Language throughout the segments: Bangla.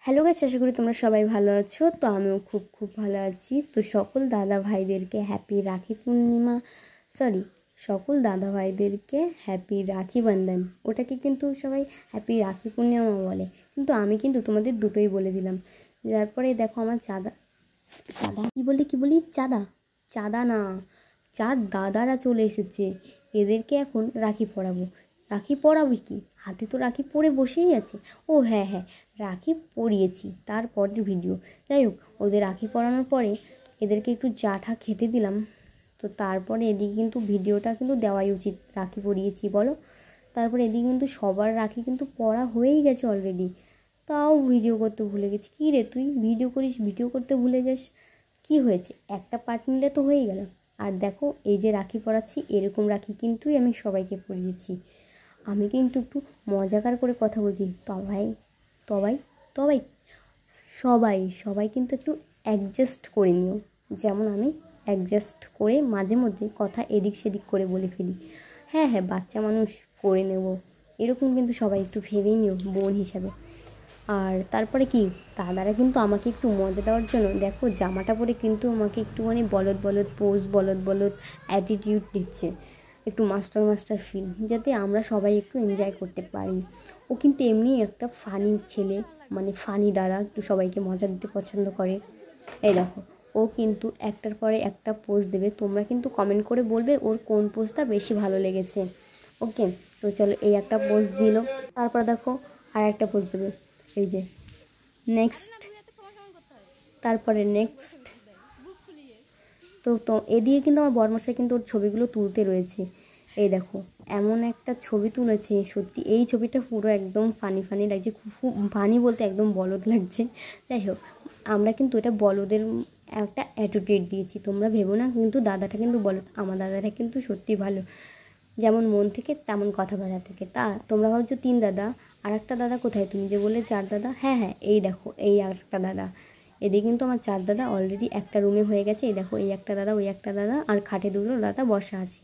হ্যালো গাইস, আশা করি তোমরা সবাই ভালো আছো। তো আমিও খুব ভালো আছি। তো সকল দাদা ভাইদেরকে হ্যাপি রাখি পূর্ণিমা, সকল দাদা ভাইদেরকে হ্যাপি রাখি বন্ধন। ওটাকে কিন্তু সবাই হ্যাপি রাখি পূর্ণিমা বলে, কিন্তু আমি কিন্তু তোমাদের দুটোই বলে দিলাম। তারপরে দেখো আমার চাঁদা চাঁদা না, চার দাদারা চলে এসেছে। এদেরকে এখন রাখি পরাবো। রাখি পরাবি কি, হাতে তো রাখি পরে বসেই আছে। ও হ্যাঁ, রাখি পরিয়েছি, তারপরের ভিডিও। যাই হোক, ওদের রাখি পরানোর পরে এদেরকে একটু চাটা খেতে দিলাম। তো তারপরে এদিকে কিন্তু ভিডিওটা কিন্তু দেওয়াই উচিত, রাখি পরিয়েছি বলো। তারপরে এদিকে কিন্তু সবার রাখি কিন্তু পরা হয়েই গেছে অলরেডি, তাও ভিডিও করতে ভুলে গেছি। কী রে তুই ভিডিও করিস, ভিডিও করতে ভুলে যাস, কি হয়েছে? একটা পার্ট নিলে তো হয়ে গেল। আর দেখো, এই যে রাখি পরাচ্ছি, এরকম রাখি কিন্তু আমি সবাইকে পরিয়েছি। আমি কিন্তু একটু মজাকার করে কথা বলছি। সবাই কিন্তু একটু অ্যাডজাস্ট করে নিও, যেমন আমি অ্যাডজাস্ট করে মাঝে মধ্যে কথা এদিক সেদিক করে বলে ফেলি। হ্যাঁ, বাচ্চা মানুষ, করে নেব, এরকম কিন্তু সবাই একটু ভেবেই নিও বোন হিসাবে। আর তারপরে কি, দাদারা কিন্তু আমাকে একটু মজা দেওয়ার জন্য দেখো জামাটা পরে কিন্তু আমাকে একটুখানি বলদ পোজ, বলদ অ্যাটিটিউড দিচ্ছে, একটু মাস্টার ফিল, যাতে আমরা সবাই একটু এনজয় করতে পারি। ও কিন্তু এমনি একটা ফানি ছেলে, মানে ফানি দাদা, একটু সবাইকে মজা দিতে পছন্দ করে। এই দেখো, ও কিন্তু একটার পরে একটা পোজ দেবে। তোমরা কিন্তু কমেন্ট করে বলবে ওর কোন পোজটা বেশি ভালো লেগেছে। ওকে, তো চলো, এই একটা পোজ দিল, তারপর দেখো আর একটা পোজ দেবে, এই যে নেক্সট, তারপরে নেক্সট। তো এদিকে কিন্তু আমার বরমশাই কিন্তু ওর ছবিগুলো তুলতে রয়েছে। এই দেখো, এমন একটা ছবি তুলেছে, সত্যি এই ছবিটা পুরো একদম ফানি লাগছে, খুব ফানি বলতে একদম বলদ লাগছে। যাই হোক, আমরা কিন্তু এটা বলদের একটা অ্যাটিটিউড দিয়েছি, তোমরা ভেবো না কিন্তু দাদাটা কিন্তু বলদ। আমার দাদাটা কিন্তু সত্যি ভালো, যেমন মন থেকে তেমন কথাবার্তা থেকে। তা তোমরা ভাবছো 3 দাদা, আর একটা দাদা কোথায়? তুমি যে বললে 4 দাদা, হ্যাঁ, এই দেখো, এই আর একটা দাদা। এদিকে কিন্তু আমার 4 দাদা অলরেডি একটা রুমে হয়ে গেছে। এই দেখো, এই একটা দাদা, ওই একটা দাদা, আর খাটে 2 দাদা বসা আছে।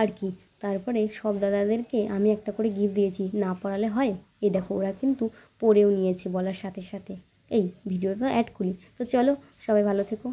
আর কি, তারপরে সব দাদাদেরকে আমি একটা করে গিফট দিয়েছি, না পড়ালে হয়। এই দেখো, ওরা কিন্তু পড়েও নিয়েছে বলার সাথে সাথে। এই ভিডিওটা অ্যাড করি। তো চলো, সবাই ভালো থেকো।